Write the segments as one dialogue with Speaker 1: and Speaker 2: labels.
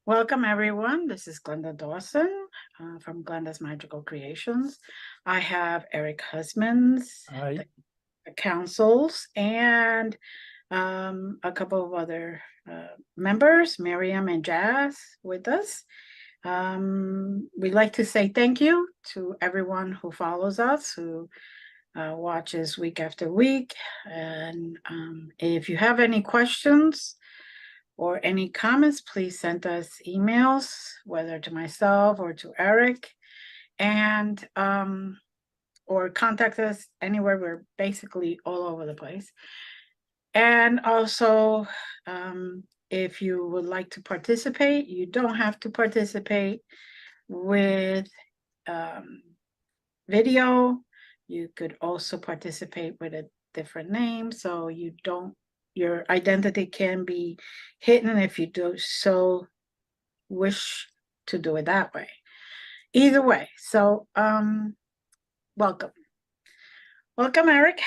Speaker 1: Welcome, everyone. This is Glenda Dawson from Glenda's Magical Creations. I have Eric Huysmans, the councils, and a couple of other members, Miriam and Jazz, with us. We'd like to say thank you to everyone who follows us, who watches week after week. And if you have any questions or any comments, please send us emails, whether to myself or to Eric, and or contact us anywhere. We're basically all over the place. And also, if you would like to participate, you don't have to participate with video. You could also participate with a different name, so you don't, your identity can be hidden if you do so wish to do it that way. Either way, so welcome. Welcome, Eric.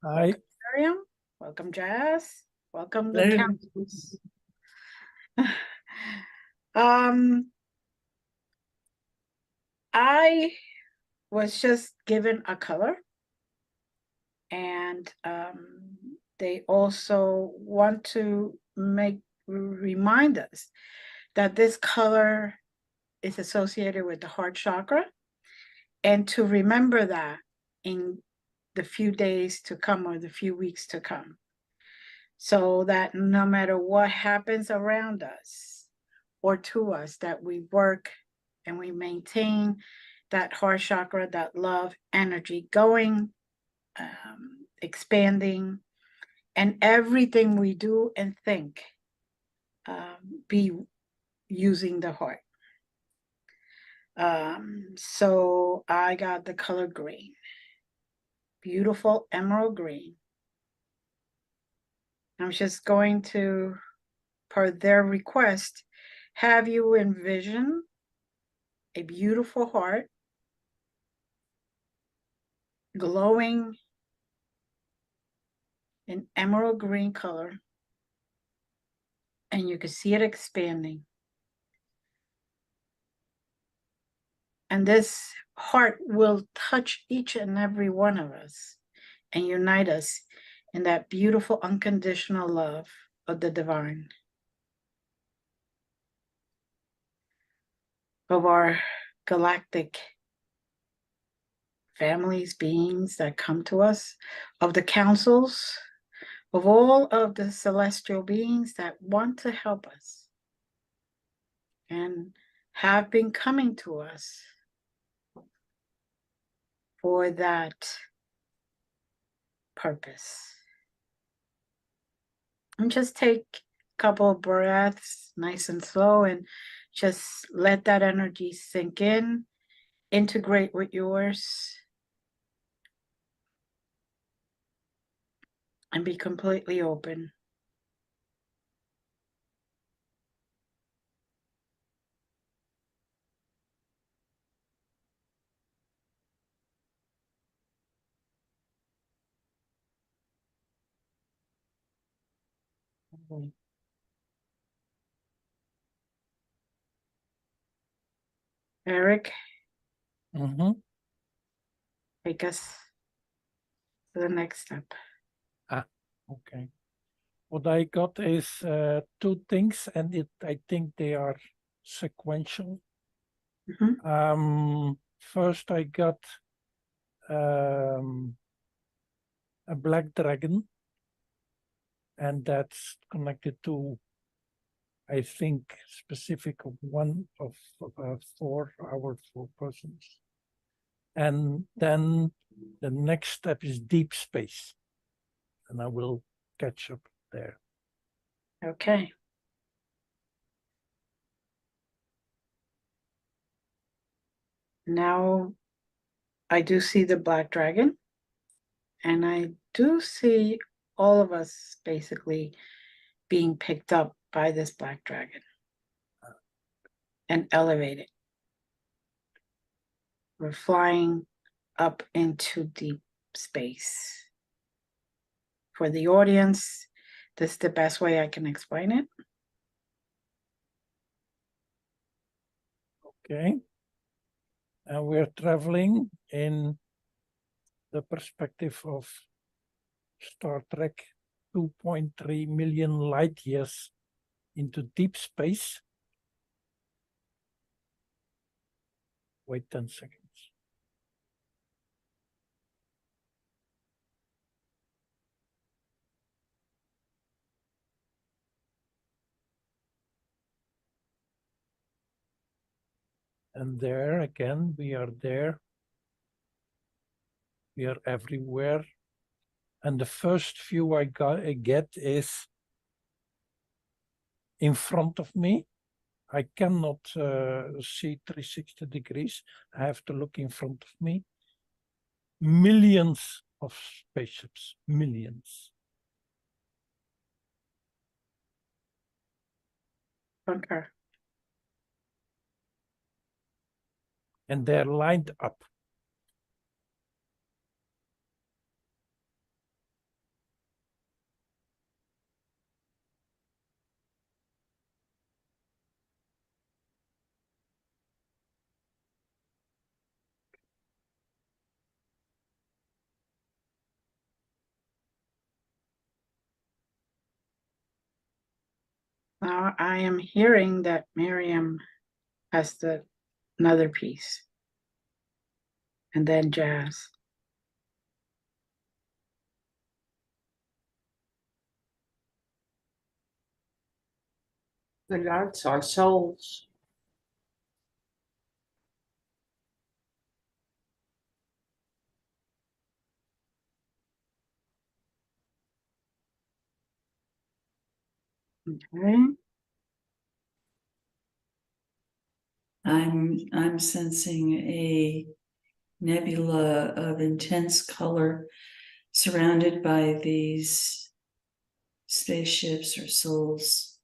Speaker 2: Hi.
Speaker 1: Welcome, Miriam. Welcome, Jazz. Welcome, the councils. I was just given a color, and they also want to remind us that this color is associated with the heart chakra, and to remember that in the few days to come or the few weeks to come, so that no matter what happens around us or to us, that we work and we maintain that heart chakra, that love energy going, expanding, and everything we do and think be using the heart. So I got the color green, beautiful emerald green. I'm just going to, per their request, have you envision a beautiful heart glowing in emerald green color, and you can see it expanding. And this heart will touch each and every one of us and unite us in that beautiful unconditional love of the divine, of our galactic families, beings that come to us, of the councils, of all of the celestial beings that want to help us and have been coming to us for that purpose. And just take a couple of breaths, nice and slow, and just let that energy sink in, integrate with yours, and be completely open. Eric, take us to the next step.
Speaker 2: Okay. What I got is two things, and I think they are sequential. First, I got a black dragon, and that's connected to, I think, specific of one of our four persons. And then the next step is deep space, and I will catch up there.
Speaker 1: Okay. Now I do see the black dragon. And I do see all of us basically being picked up by this black dragon and elevated. We're flying up into deep space. For the audience, this is the best way I can explain it.
Speaker 2: Okay. And we're traveling in the perspective of Star Trek 2.3 million light years into deep space. Wait 10 seconds. And there again, we are there. We are everywhere. And the first view I get is in front of me. I cannot see 360 degrees. I have to look in front of me. Millions of spaceships, millions.
Speaker 1: Okay.
Speaker 2: And they're lined up.
Speaker 1: Now I am hearing that Miriam has another piece. And then Jazz.
Speaker 3: The lights are souls.
Speaker 1: Okay.
Speaker 4: I'm sensing a nebula of intense color surrounded by these spaceships or souls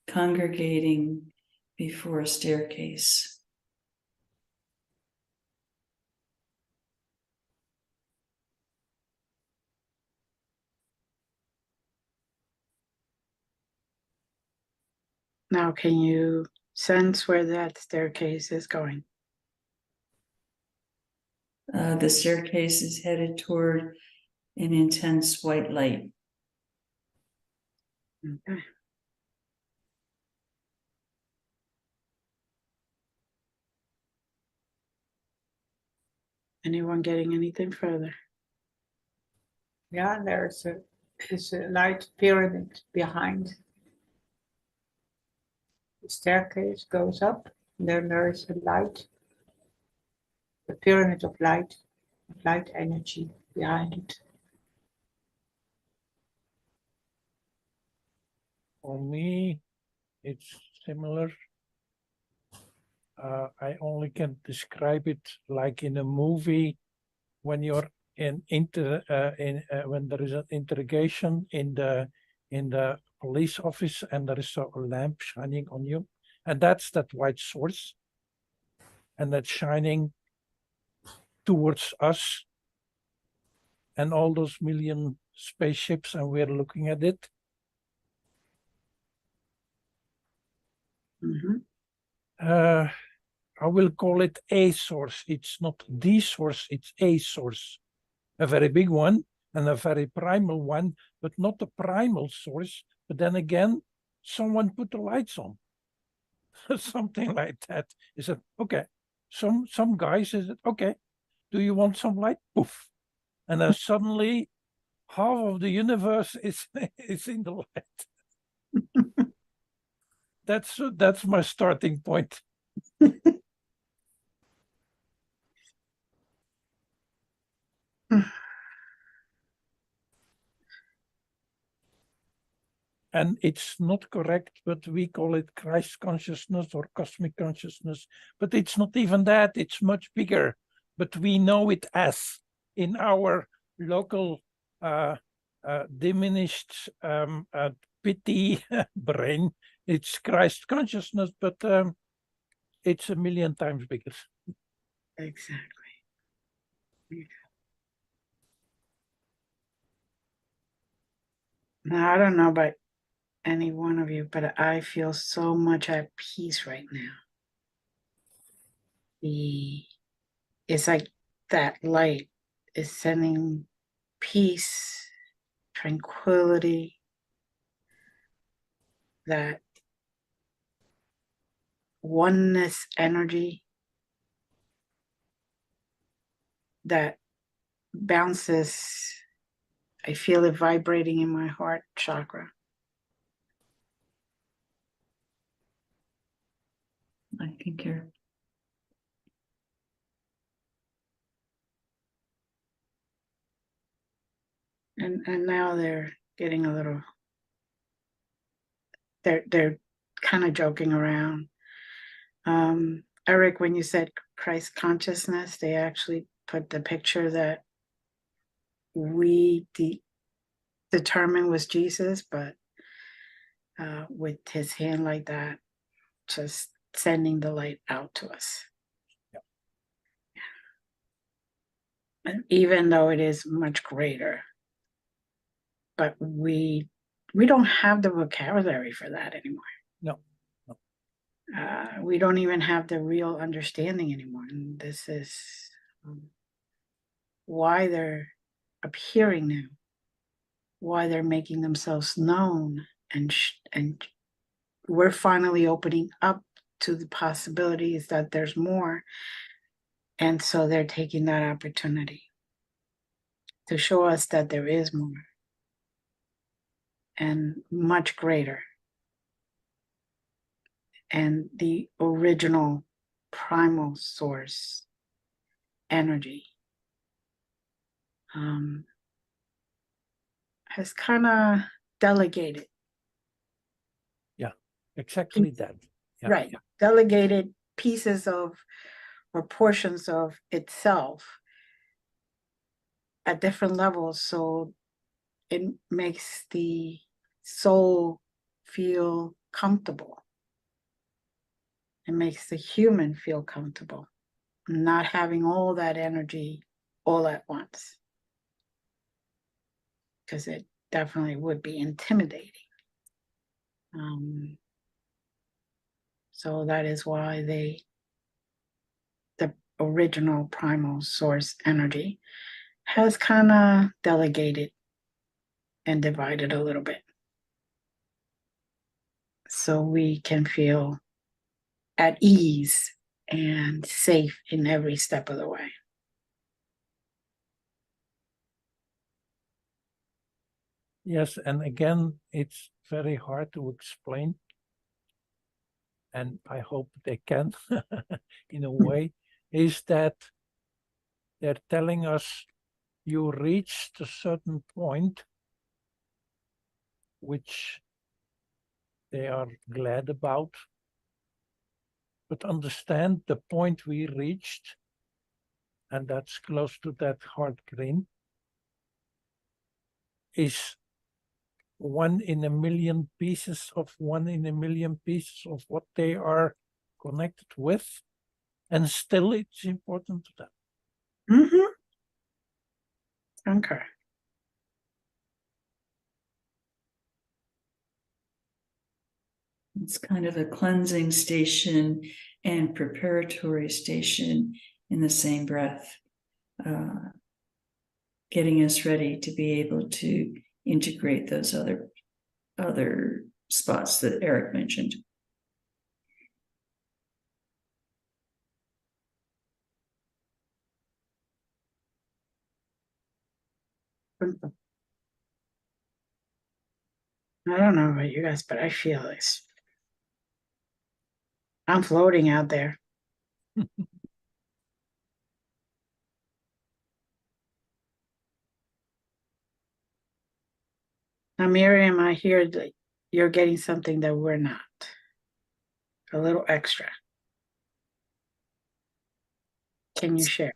Speaker 4: congregating before a staircase.
Speaker 1: Now can you sense where that staircase is going?
Speaker 4: The staircase is headed toward an intense white light.
Speaker 1: Okay. Anyone getting anything further?
Speaker 3: Yeah, there's a light pyramid behind. The staircase goes up, and then there is a light, the pyramid of light energy behind it.
Speaker 2: For me, it's similar. I only can describe it like in a movie when you're when there is an interrogation in the police office and there is a lamp shining on you, and that's that white source, and that's shining towards us and all those million spaceships, and we're looking at it.
Speaker 1: Mm-hmm.
Speaker 2: I will call it a source. It's not the source, it's a source. A very big one and a very primal one, but not a primal source. But then again, someone put the lights on. Something like that. Is it okay? Some guy says, okay, do you want some light? Poof. And then suddenly half of the universe is in the light. That's my starting point. And it's not correct, but we call it Christ consciousness or cosmic consciousness. But it's not even that, it's much bigger. But we know it as in our local diminished pity brain. It's Christ consciousness, but it's a million times bigger.
Speaker 1: Exactly. Now, I don't know about any one of you, but I feel so much at peace right now. It's like that light is sending peace, tranquility, that oneness energy that bounces. I feel it vibrating in my heart chakra.
Speaker 4: I concur.
Speaker 1: And now they're getting a little, they're kind of joking around. Eric, when you said Christ consciousness, they actually put the picture that we determined was Jesus, but with his hand like that, just sending the light out to us.
Speaker 2: Yep.
Speaker 1: And even though it is much greater, but we don't have the vocabulary for that anymore.
Speaker 2: No.
Speaker 1: We don't even have the real understanding anymore. And this is why they're appearing now, why they're making themselves known, and we're finally opening up to the possibilities that there's more. And so they're taking that opportunity to show us that there is more and much greater. And the original primal source energy has kind of delegated.
Speaker 2: Yeah, exactly that. Yeah,
Speaker 1: Right.
Speaker 2: yeah.
Speaker 1: Delegated pieces of or portions of itself at different levels. So it makes the soul feel comfortable. It makes the human feel comfortable, not having all that energy all at once. Because it definitely would be intimidating. So that is why the original primal source energy has kind of delegated and divided a little bit. So we can feel at ease and safe in every step of the way.
Speaker 2: Yes, and again, it's very hard to explain. And I hope they can, in a way, is that they're telling us you reached a certain point, which they are glad about, but understand the point we reached, and that's close to that heart green, is 1 in a million pieces of 1 in a million pieces of what they are connected with, and still it's important to them.
Speaker 1: Mm-hmm. Okay.
Speaker 4: It's kind of a cleansing station and preparatory station in the same breath, getting us ready to be able to integrate those other spots that Eric mentioned.
Speaker 1: I don't know about you guys, but I feel this. I'm floating out there. Now, Miriam, I hear that you're getting something that we're not. A little extra. Can you share?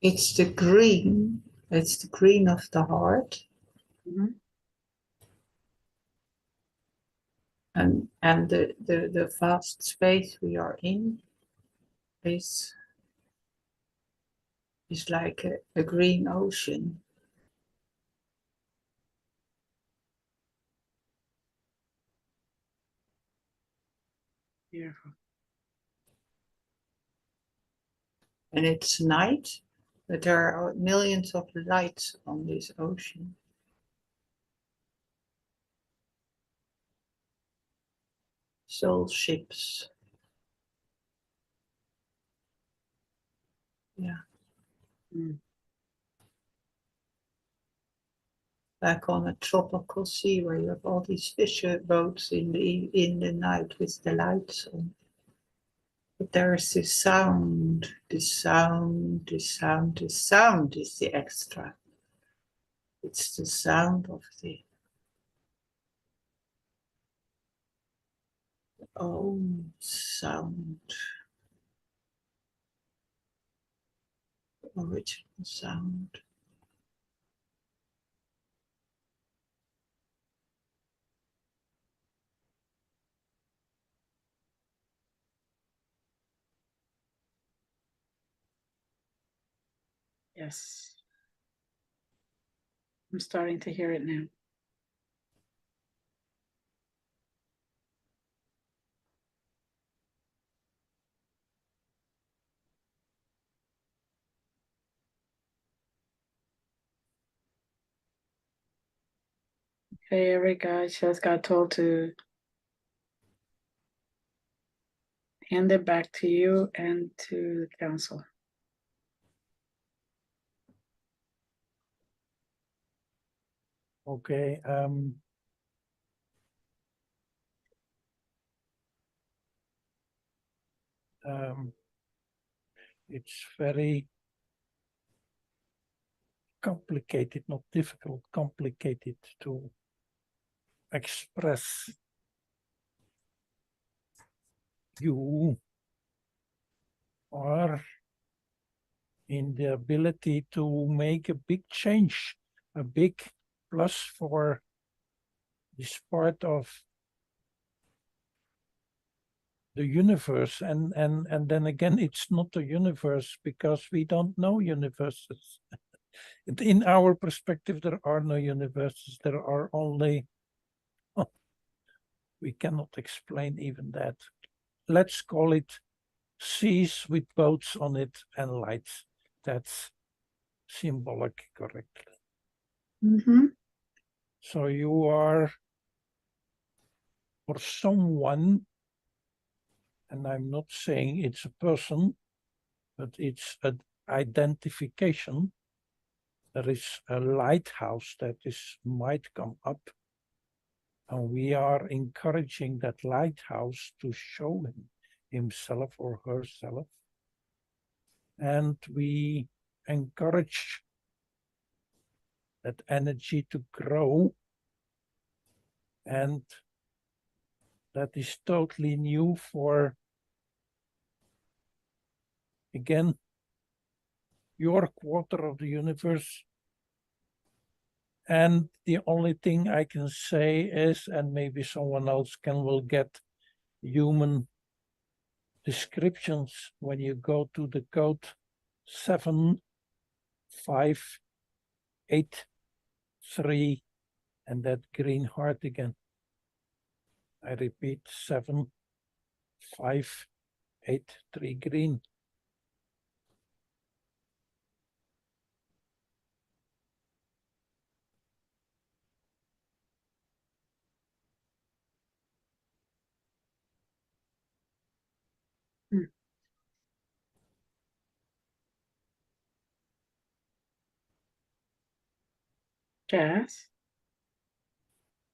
Speaker 3: It's the green It's the green of the heart.
Speaker 1: Mhm.
Speaker 3: And the vast space we are in is like a green ocean.
Speaker 1: Beautiful.
Speaker 3: And it's night, but there are millions of lights on this ocean. Soul ships. Yeah.
Speaker 1: Mm.
Speaker 3: Like on a tropical sea where you have all these fisher boats in the night with the lights on. But there is this sound, this sound, this sound, this sound is the extra. It's the sound of the own sound, original sound.
Speaker 1: Yes. I'm starting to hear it now. Okay, Eric, I just got told to hand it back to you and to the council.
Speaker 2: Okay, it's very complicated, not difficult, complicated to express. You are in the ability to make a big change, a big plus for this part of the universe. And then again, it's not a universe because we don't know universes. In our perspective, there are no universes. There are only, we cannot explain even that. Let's call it seas with boats on it and lights. That's symbolic correctly.
Speaker 1: Mm-hmm.
Speaker 2: So you are, for someone, and I'm not saying it's a person, but it's an identification. There is a lighthouse that might come up, and we are encouraging that lighthouse to show himself or herself. And we encourage that energy to grow, and that is totally new for, again, your quarter of the universe. And the only thing I can say is, and maybe someone else will get human descriptions when you go to the code 7583 and that green heart again. I repeat, 7583 green.
Speaker 1: Jazz.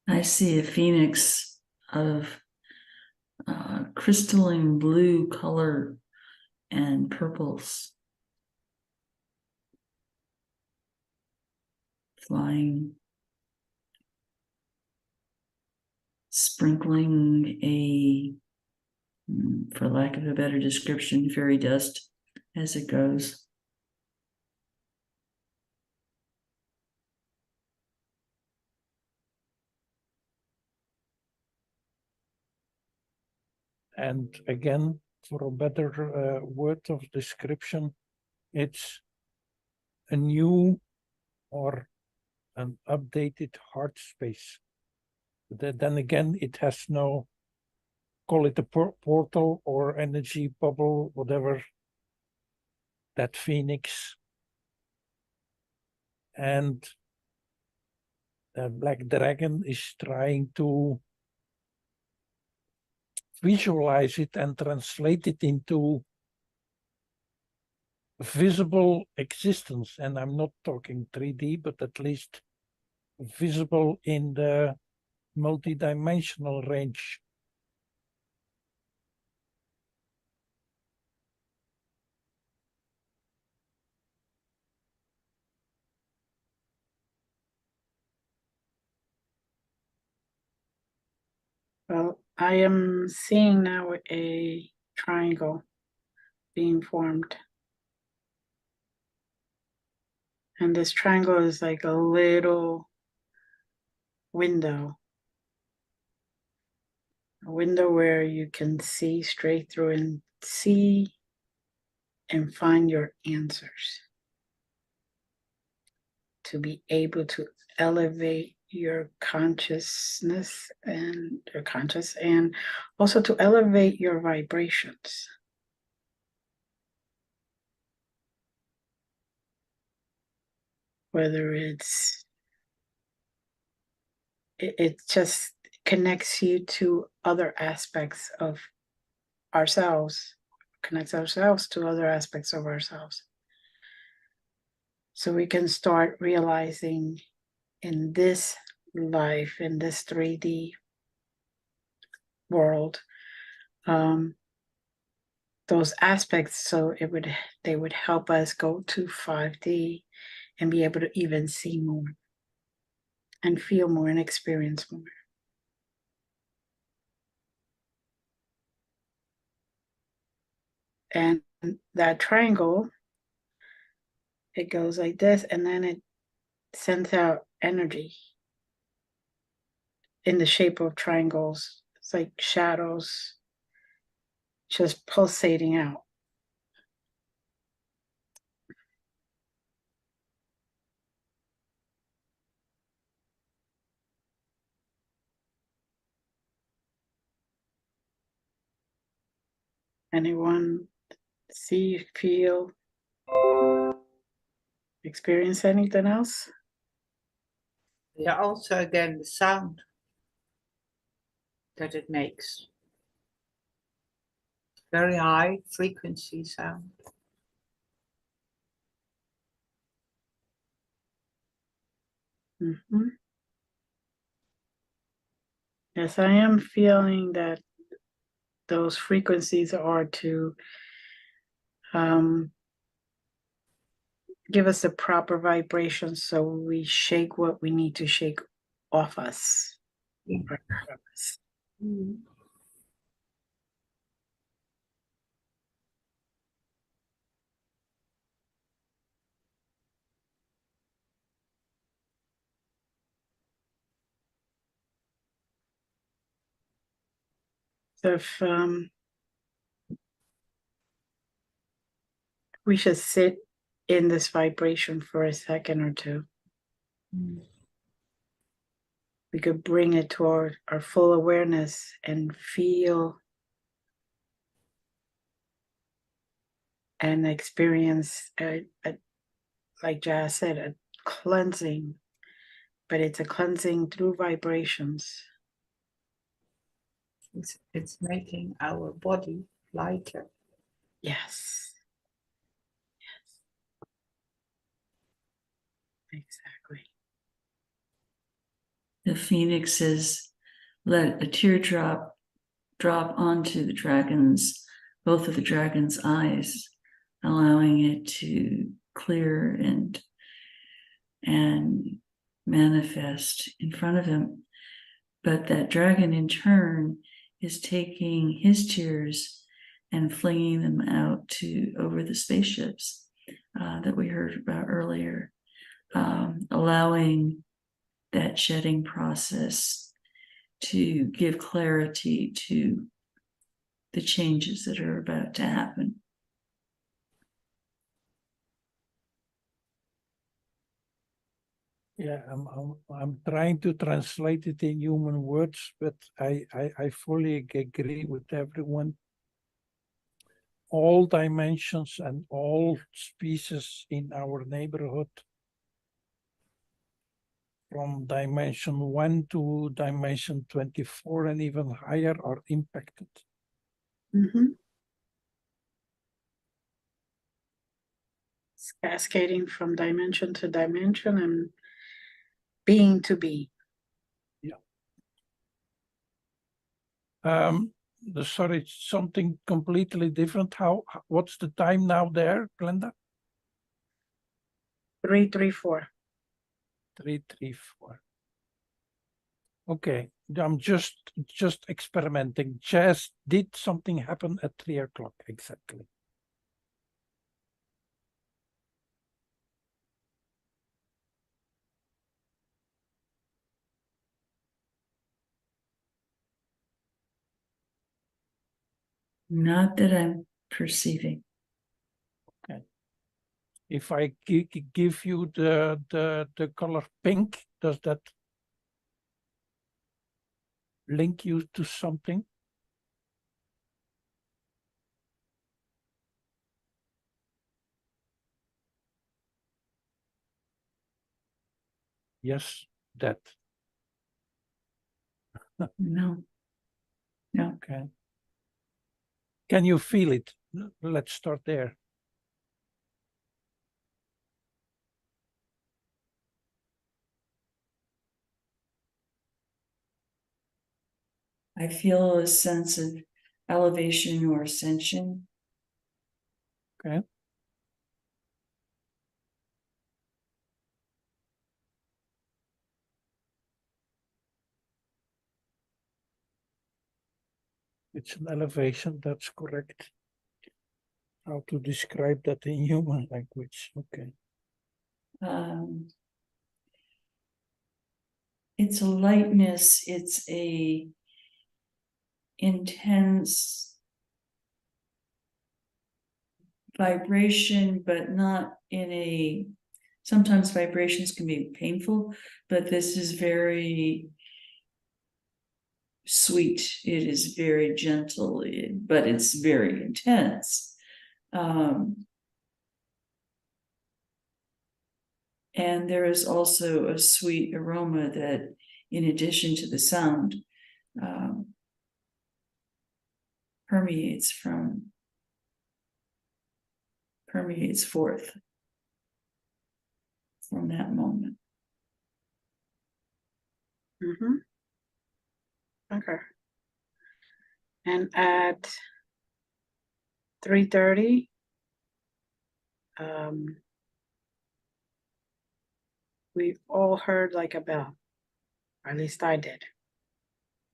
Speaker 4: I see a phoenix of crystalline blue color and purples flying, sprinkling a, for lack of a better description, fairy dust as it goes.
Speaker 2: And again, for a better word of description, it's a new or an updated heart space. Then again, it has no, call it a portal or energy bubble, whatever, that phoenix. And the black dragon is trying to visualize it and translate it into visible existence. And I'm not talking 3D, but at least visible in the multidimensional range.
Speaker 1: Well, I am seeing now a triangle being formed. And this triangle is like a little window. A window where you can see straight through and see and find your answers. To be able to elevate your consciousness and your conscious, and also to elevate your vibrations. Whether it just connects you to other aspects of ourselves, connects ourselves to other aspects of ourselves. So we can start realizing in this life, in this 3D world, those aspects, so they would help us go to 5D and be able to even see more and feel more and experience more. And that triangle, it goes like this, and then it sends out energy in the shape of triangles. It's like shadows just pulsating out. Anyone see, feel, experience anything else?
Speaker 3: Yeah, also again the sound that it makes. Very high frequency sound.
Speaker 1: Mm-hmm. Yes, I am feeling that those frequencies are to give us the proper vibration so we shake what we need to shake off us.
Speaker 3: Yeah.
Speaker 1: So if we should sit in this vibration for a second or two, we could bring it to our full awareness and feel and experience, like Jazz said, a cleansing, but it's a cleansing through vibrations.
Speaker 3: It's making our body lighter.
Speaker 1: Yes. Yes. Exactly.
Speaker 4: The phoenixes let a teardrop drop onto the dragon's, both of the dragon's eyes, allowing it to clear and manifest in front of him. But that dragon in turn is taking his tears and flinging them out over the spaceships that we heard about earlier, allowing that shedding process to give clarity to the changes that are about to happen.
Speaker 2: Yeah, I'm trying to translate it in human words, but I fully agree with everyone. All dimensions and all species in our neighborhood, from dimension 1 to dimension 24 and even higher, are impacted.
Speaker 1: Mm-hmm. It's cascading from dimension to dimension and being to being.
Speaker 2: Sorry, something completely different. What's the time now there, Glenda?
Speaker 1: 334.
Speaker 2: 334. Okay, I'm just experimenting. Did something happen at 3 o'clock exactly?
Speaker 4: Not that I'm perceiving.
Speaker 2: Okay. If I give you the color pink, does that link you to something? Yes, that.
Speaker 4: No. No.
Speaker 2: Okay. Can you feel it? Let's start there.
Speaker 4: I feel a sense of elevation or ascension.
Speaker 2: Okay. It's an elevation, that's correct. How to describe that in human language? Okay.
Speaker 4: It's a lightness, it's a intense vibration, but not in a, sometimes vibrations can be painful, but this is very sweet. It is very gentle, but it's very intense. And there is also a sweet aroma that, in addition to the sound, permeates forth from that moment.
Speaker 1: Mm-hmm. Okay. And at 3:30, we all heard like a bell, or at least I did.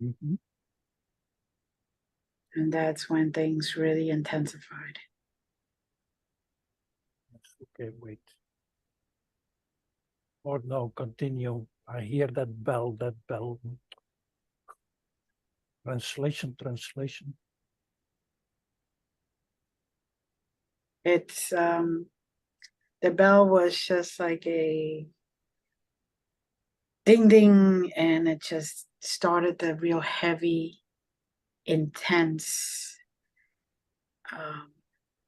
Speaker 2: Mm-hmm.
Speaker 1: And that's when things really intensified.
Speaker 2: Okay, wait. Or no, continue. I hear that bell. Translation.
Speaker 1: It's the bell was just like a ding ding, and it just started the real heavy, intense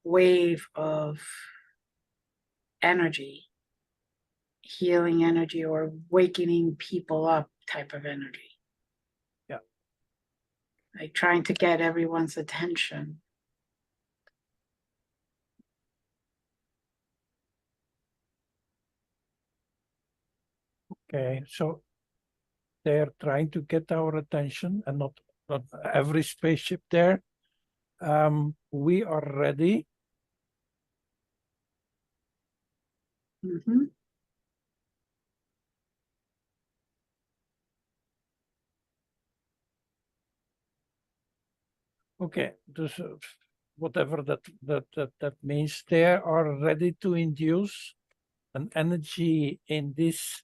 Speaker 1: wave of energy, healing energy, or wakening people up type of energy.
Speaker 2: Yeah.
Speaker 1: Like trying to get everyone's attention.
Speaker 2: Okay, so they're trying to get our attention, and not every spaceship there. We are ready.
Speaker 1: Mm-hmm.
Speaker 2: Okay, dus whatever that means, they are ready to induce an energy in this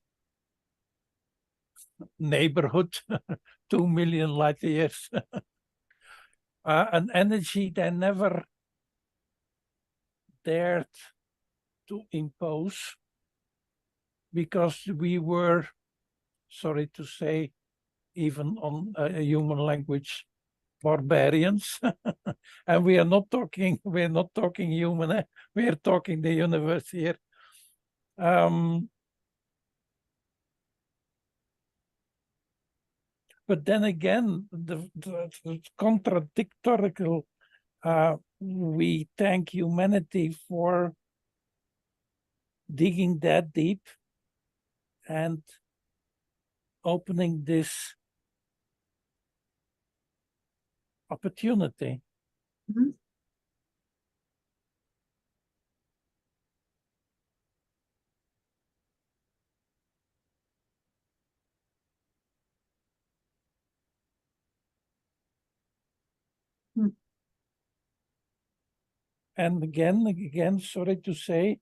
Speaker 2: neighborhood, 2 million light years. an energy they never dared to impose, because we were, sorry to say, even on a human language, barbarians. And we are not talking human, we are talking the universe here. But then again, the contradictorial, we thank humanity for digging that deep and opening this opportunity.
Speaker 1: Mhm.
Speaker 2: And again, sorry to say,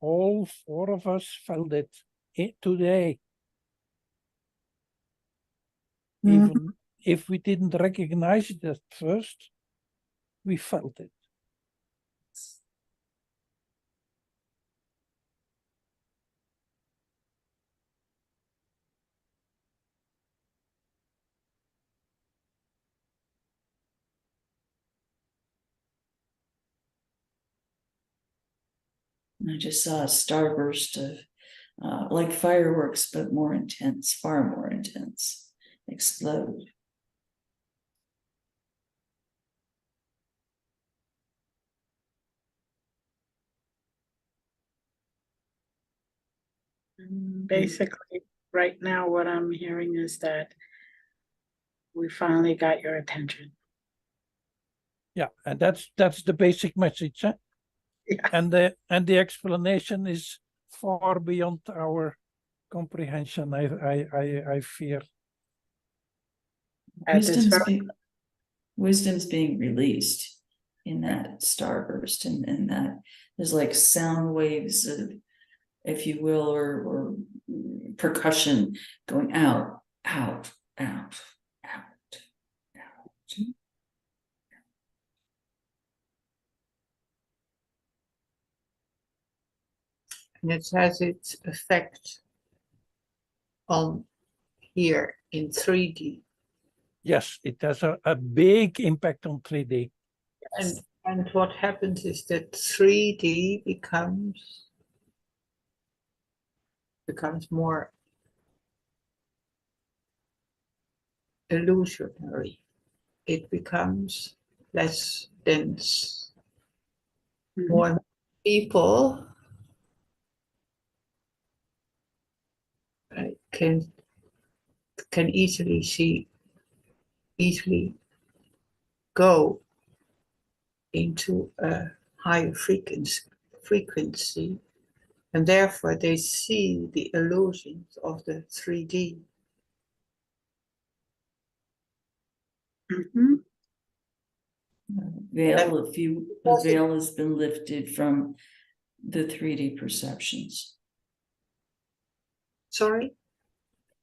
Speaker 2: all four of us felt it today.
Speaker 1: Mhm.
Speaker 2: Even if we didn't recognize it at first, we felt it.
Speaker 4: I just saw a starburst of like fireworks, but more intense, far more intense, explode.
Speaker 1: Basically, right now, what I'm hearing is that we finally got your attention.
Speaker 2: Yeah, and that's the basic message. Huh?
Speaker 1: Yeah.
Speaker 2: And the explanation is far beyond our comprehension, I fear.
Speaker 1: At this
Speaker 4: Wisdom's being released in that starburst, and that there's like sound waves of, if you will, or percussion going out, out, out, out, out.
Speaker 3: And it has its effect on here in 3D.
Speaker 2: Yes, it has a big impact on 3D.
Speaker 3: And what happens is that 3D becomes more illusionary. It becomes less dense.
Speaker 1: Mhm.
Speaker 3: More people can easily go into a higher frequency, and therefore they see the illusions of the 3D.
Speaker 1: Mhm.
Speaker 4: Veil, a veil has been lifted from the 3D perceptions.
Speaker 3: Sorry?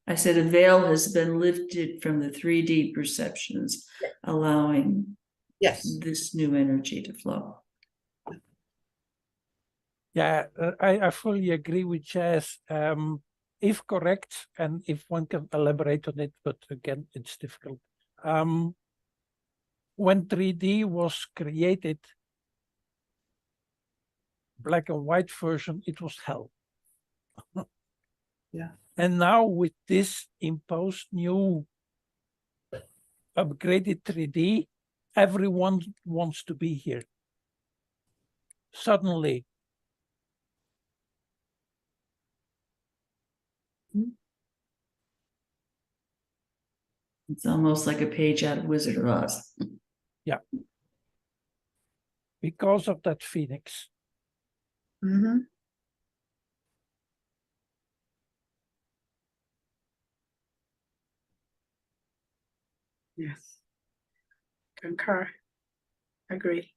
Speaker 4: I said a veil has been lifted from the 3D perceptions, allowing this new energy to flow.
Speaker 2: Yeah, I fully agree with Jazz. If correct, and if one can elaborate on it, but again, it's difficult. When 3D was created, black and white version, it was hell.
Speaker 3: Yeah.
Speaker 2: And now with this imposed new upgraded 3D, everyone wants to be here. Suddenly.
Speaker 4: It's almost like a page out of Wizard of Oz.
Speaker 2: Yeah. Because of that phoenix.
Speaker 1: Mm-hmm. Yes. Concur. Agree.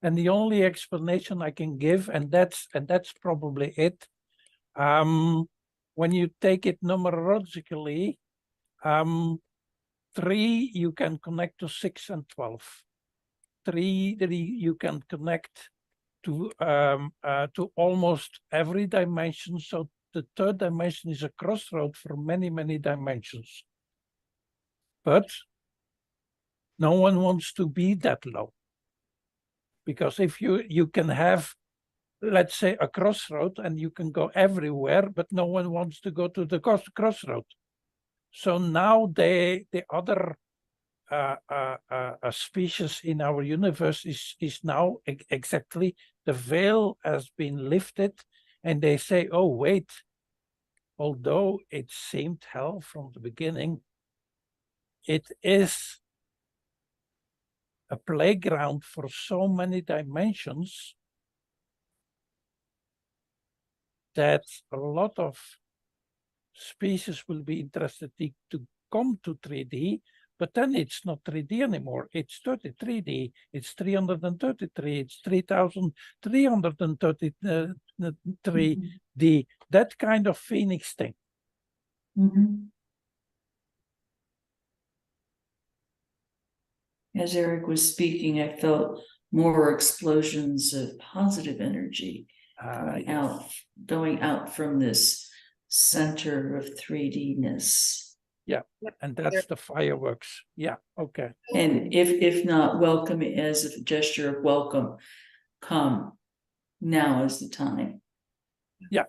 Speaker 2: And the only explanation I can give, and that's probably it. When you take it numerologically, 3, you can connect to 6 and 12. 3, you can connect to almost every dimension. So the third dimension is a crossroad for many, many dimensions. But no one wants to be that low. Because if you can have, let's say, a crossroad and you can go everywhere, but no one wants to go to the crossroad. So now the other species in our universe is now exactly, the veil has been lifted, and they say, oh, wait, although it seemed hell from the beginning, it is a playground for so many dimensions that a lot of species will be interested to come to 3D, but then it's not 3D anymore. It's 33D, it's 333, it's 333D, that kind of phoenix thing.
Speaker 4: As Eric was speaking, I felt more explosions of positive energy going out from this center of 3D-ness.
Speaker 2: Yeah, and that's the fireworks. Yeah, okay.
Speaker 4: And if not welcome, as a gesture of welcome, come. Now is the time.
Speaker 2: Yeah.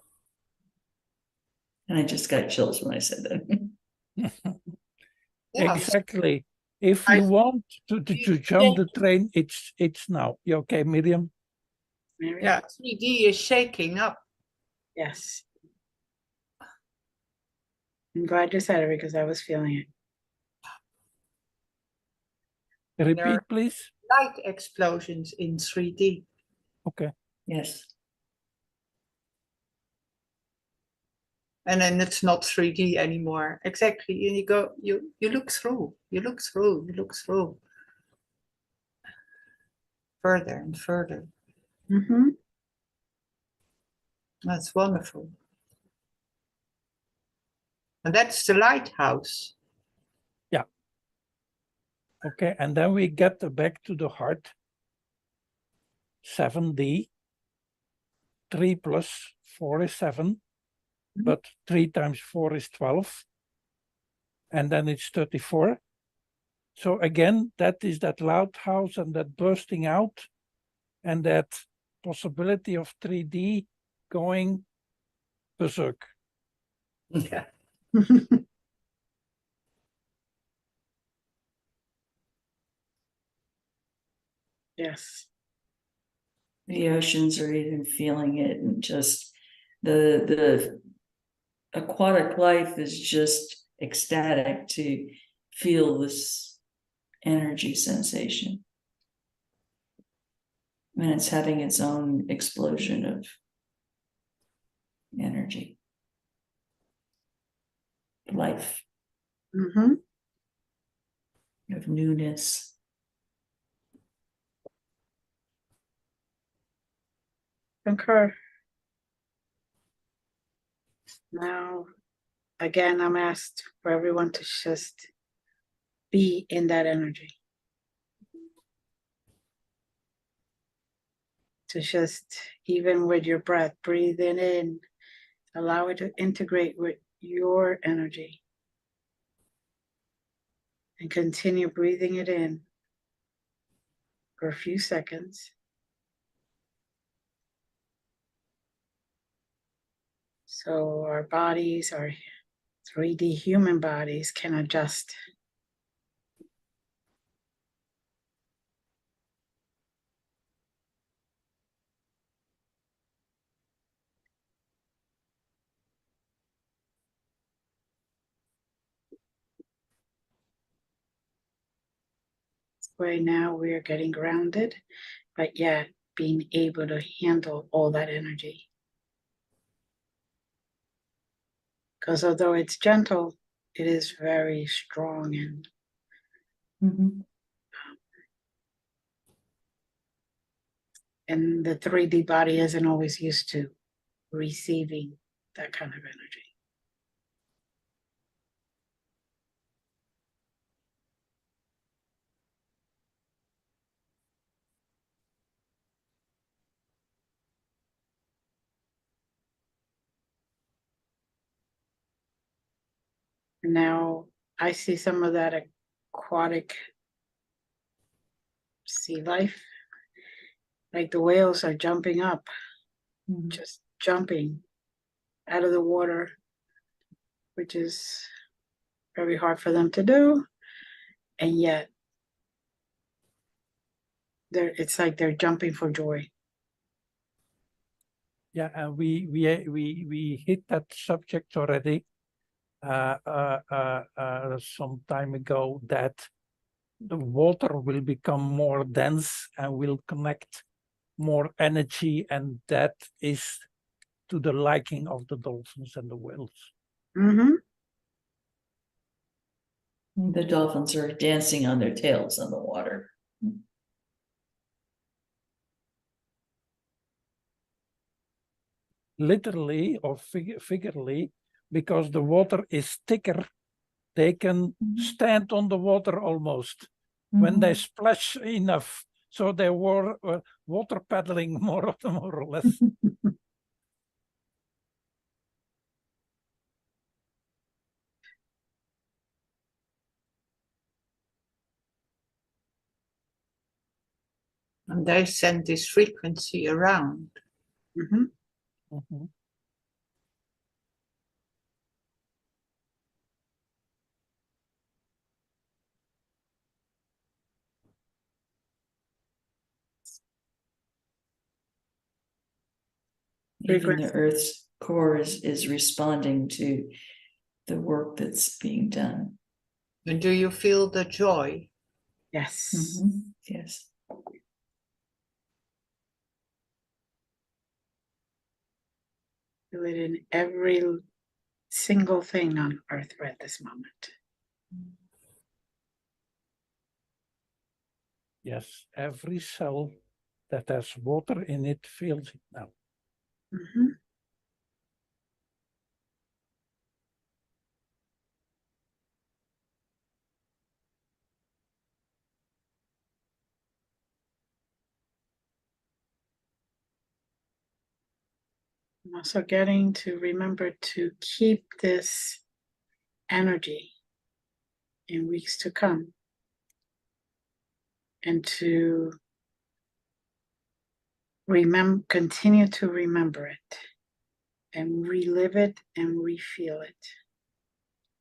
Speaker 4: And I just got chills when I said that.
Speaker 2: Exactly. If you want to jump the train, it's now. You okay, Miriam?
Speaker 3: Yeah, 3D is shaking up.
Speaker 1: Yes. I'm glad you said it because I was feeling it.
Speaker 2: Repeat, please.
Speaker 3: Light explosions in 3D.
Speaker 2: Okay.
Speaker 4: Yes.
Speaker 3: And then it's not 3D anymore. Exactly. And you go, you look through, you look through, you look through. Further and further. That's wonderful. And that's the lighthouse.
Speaker 2: Yeah. Okay, and then we get back to the heart. 7D. 3 plus 4 is 7. But 3 times 4 is 12. And then it's 34. So again, that is that loud house and that bursting out and that possibility of 3D going berserk.
Speaker 3: Yeah.
Speaker 1: Yes.
Speaker 4: The oceans are even feeling it, and just the aquatic life is just ecstatic to feel this energy sensation. And it's having its own explosion of energy, life, of newness.
Speaker 1: Concur. Now, again, I'm asked for everyone to just be in that energy. To just, even with your breath, breathing in, allow it to integrate with your energy. And continue breathing it in for a few seconds. So our bodies, our 3D human bodies, can adjust. This way now we are getting grounded, but yet being able to handle all that energy. Because although it's gentle, it is very strong, and the 3D body isn't always used to receiving that kind of energy. Now I see some of that aquatic sea life. Like the whales are jumping up, just jumping out of the water, which is very hard for them to do. And yet it's like they're jumping for joy.
Speaker 2: Yeah, and we hit that subject already some time ago, that the water will become more dense and will connect more energy, and that is to the liking of the dolphins and the whales.
Speaker 1: Mm-hmm.
Speaker 4: The dolphins are dancing on their tails on the water.
Speaker 2: Literally or figuratively, because the water is thicker, they can stand on the water almost when they splash enough. So they were water paddling more or less.
Speaker 3: And they send this frequency around.
Speaker 1: Mm-hmm.
Speaker 2: Mm-hmm.
Speaker 4: Even the Earth's core is responding to the work that's being done.
Speaker 3: And do you feel the joy?
Speaker 1: Yes.
Speaker 4: Yes.
Speaker 1: Feel it in every single thing on earth right this moment.
Speaker 2: Yes, every cell that has water in it feels it now.
Speaker 1: Mm-hmm. I'm also getting to remember to keep this energy in weeks to come, and to continue to remember it and relive it and refeel it.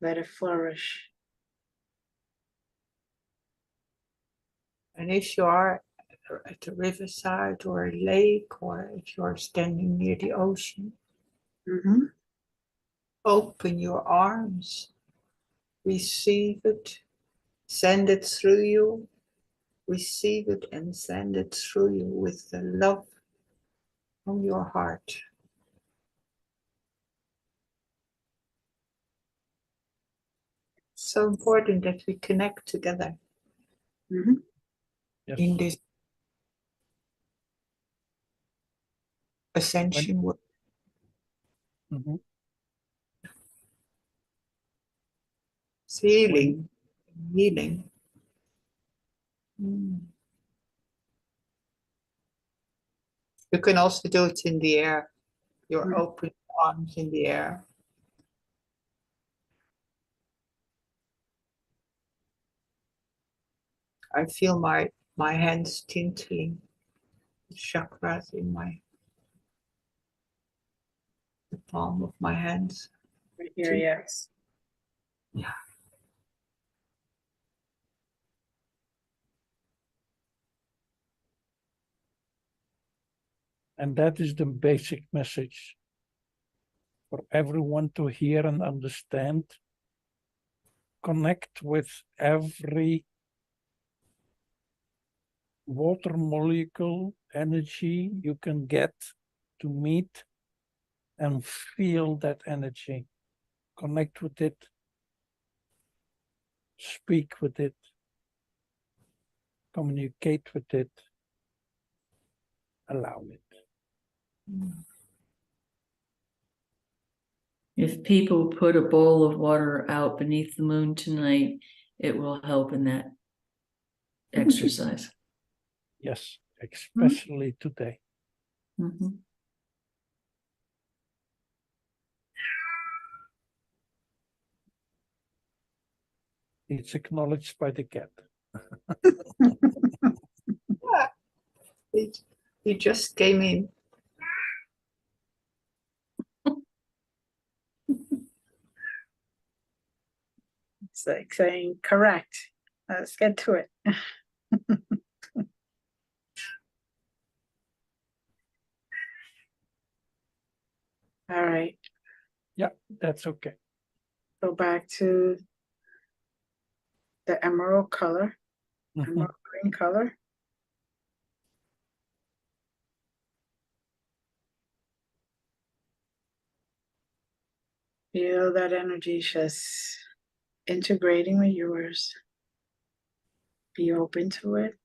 Speaker 1: Let it flourish.
Speaker 3: And if you are at a riverside or a lake, or if you're standing near the ocean,
Speaker 1: Mm-hmm.
Speaker 3: open your arms, receive it, send it through you, receive it and send it through you with the love from your heart. So important that we connect together
Speaker 1: Mm-hmm.
Speaker 2: Yes.
Speaker 3: in this ascension work.
Speaker 2: Mm-hmm.
Speaker 3: It's healing, healing. You can also do it in the air. Your open arms in the air. I feel my hands tinkling, the chakras in the palm of my hands.
Speaker 1: Right here, yes.
Speaker 3: Yeah.
Speaker 2: And that is the basic message for everyone to hear and understand. Connect with every water molecule, energy you can get to meet and feel that energy. Connect with it, speak with it, communicate with it, allow it.
Speaker 4: If people put a bowl of water out beneath the moon tonight, it will help in that exercise.
Speaker 2: Yes, especially today. It's acknowledged by the cat.
Speaker 3: He just came in.
Speaker 1: It's like saying, correct. Let's get to it. All right,
Speaker 2: That's okay.
Speaker 1: go back to the emerald color,
Speaker 2: Mhm.
Speaker 1: emerald green color. Feel that energy just integrating with yours. Be open to it.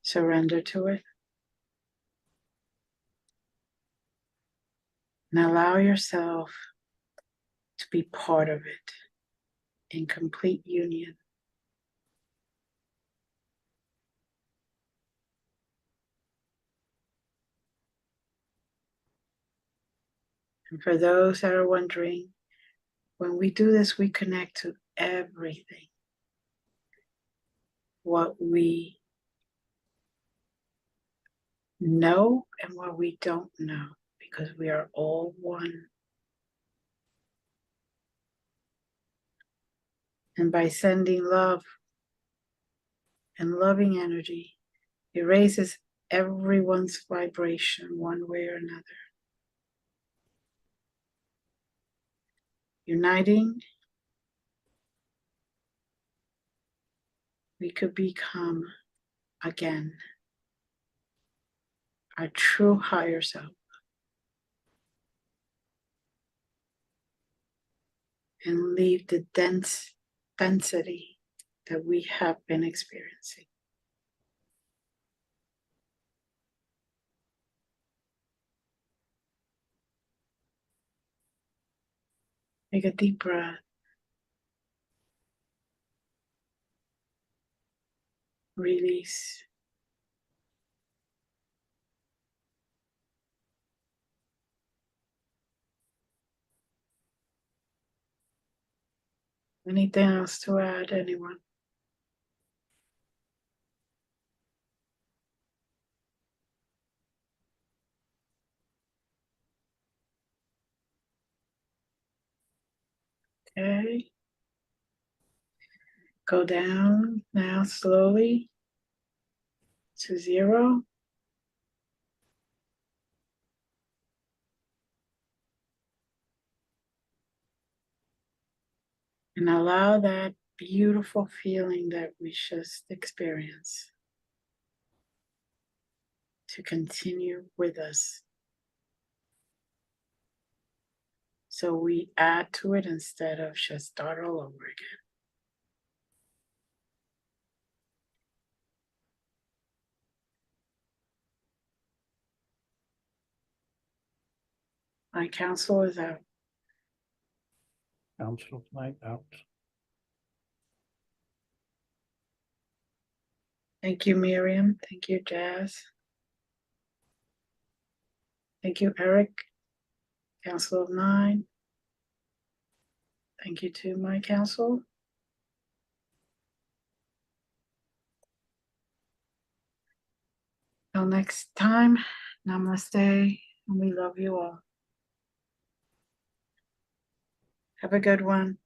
Speaker 1: Surrender to it. And allow yourself to be part of it in complete union. And for those that are wondering, when we do this, we connect to everything. What we know and what we don't know, because we are all one. And by sending love and loving energy, it raises everyone's vibration one way or another. Uniting, we could become again our true higher self and leave the density that we have been experiencing. Take a deep breath. Release. Anything else to add, anyone? Okay. Go down now slowly to 0. And allow that beautiful feeling that we just experienced to continue with us. So we add to it instead of just start all over again. My counsel is out.
Speaker 2: Council of Night out.
Speaker 1: Thank you, Miriam. Thank you, Jazz. Thank you, Eric. Council of 9. Thank you to my council. Till next time, namaste, and we love you all. Have a good one.